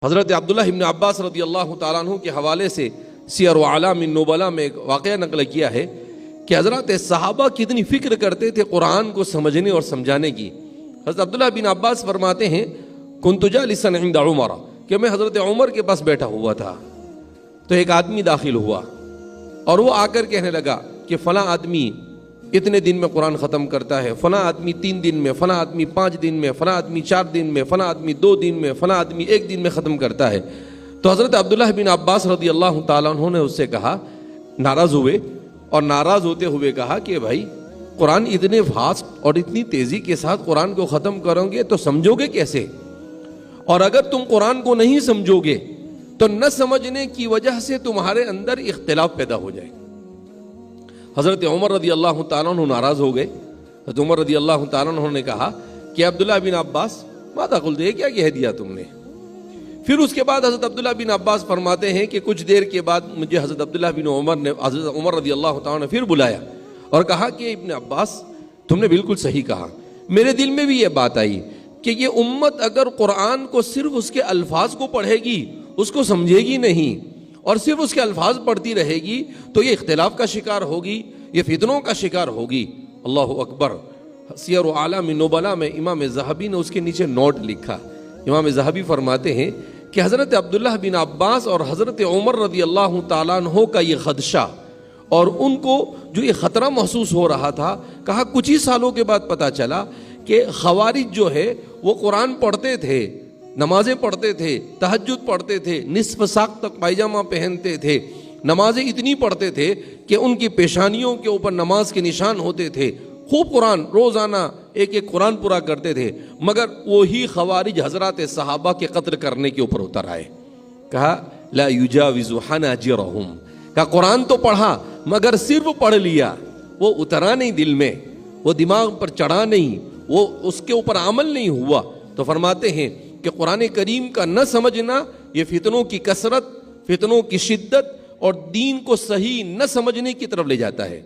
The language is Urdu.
حضرت عبداللہ ابن عباس رضی اللہ تعالیٰ عنہ کے حوالے سے سیر و اعلام النبلاء میں ایک واقعہ نقل کیا ہے کہ حضرت صحابہ کتنی فکر کرتے تھے قرآن کو سمجھنے اور سمجھانے کی۔ حضرت عبداللہ بن عباس فرماتے ہیں کنت جالسا عند عمر، کہ میں حضرت عمر کے پاس بیٹھا ہوا تھا تو ایک آدمی داخل ہوا اور وہ آ کر کہنے لگا کہ فلاں آدمی اتنے دن میں قرآن ختم کرتا ہے، فلاں آدمی 3 دن میں، فلاں آدمی 5 دن میں، فلاں آدمی 4 دن میں، فلاں آدمی 2 دن میں، فلاں آدمی 1 دن میں ختم کرتا ہے۔ تو حضرت عبداللہ بن عباس رضی اللہ تعالیٰ عنہ نے اس سے کہا، ناراض ہوئے اور ناراض ہوتے ہوئے کہا کہ بھائی قرآن اتنے فاسٹ اور اتنی تیزی کے ساتھ قرآن کو ختم کرو گے تو سمجھو گے کیسے؟ اور اگر تم قرآن کو نہیں سمجھو گے تو نہ سمجھنے کی وجہ سے تمہارے اندر اختلاف پیدا ہو جائے۔ حضرت عمر رضی اللہ تعالیٰ عنہ ناراض ہو گئے۔ حضرت عمر رضی اللہ تعالیٰ عنہ نے کہا کہ عبداللہ بن عباس ماذا قلت، یہ کیا کہہ دیا تم نے؟ پھر اس کے بعد حضرت عبداللہ بن عباس فرماتے ہیں کہ کچھ دیر کے بعد مجھے حضرت عبداللہ بن عمر نے، حضرت عمر رضی اللہ تعالیٰ نے پھر بلایا اور کہا کہ ابن عباس تم نے بالکل صحیح کہا، میرے دل میں بھی یہ بات آئی کہ یہ امت اگر قرآن کو صرف اس کے الفاظ کو پڑھے گی، اس کو سمجھے گی نہیں اور صرف اس کے الفاظ پڑھتی رہے گی تو یہ اختلاف کا شکار ہوگی، یہ فتنوں کا شکار ہوگی۔ اللہ اکبر۔ سیر و اعلام النبلاء میں امام ذہبی نے اس کے نیچے نوٹ لکھا۔ امام ذہبی فرماتے ہیں کہ حضرت عبداللہ بن عباس اور حضرت عمر رضی اللہ تعالیٰ عنہ کا یہ خدشہ اور ان کو جو یہ خطرہ محسوس ہو رہا تھا، کہا کچھ ہی سالوں کے بعد پتہ چلا کہ خوارج جو ہے وہ قرآن پڑھتے تھے، نمازیں پڑھتے تھے، تہجد پڑھتے تھے، نصف ساق تک پائجامہ پہنتے تھے، نمازیں اتنی پڑھتے تھے کہ ان کی پیشانیوں کے اوپر نماز کے نشان ہوتے تھے، خوب قرآن روزانہ ایک ایک قرآن پورا کرتے تھے، مگر وہی خوارج حضرات صحابہ کے قتل کرنے کے اوپر اتر آئے۔ کہا لا یجاوز حناجرہم، کہا قرآن تو پڑھا مگر صرف پڑھ لیا، وہ اترا نہیں دل میں، وہ دماغ پر چڑھا نہیں، وہ اس کے اوپر عمل نہیں ہوا۔ تو فرماتے ہیں کہ قرآن کریم کا نہ سمجھنا یہ فتنوں کی کثرت، فتنوں کی شدت اور دین کو صحیح نہ سمجھنے کی طرف لے جاتا ہے۔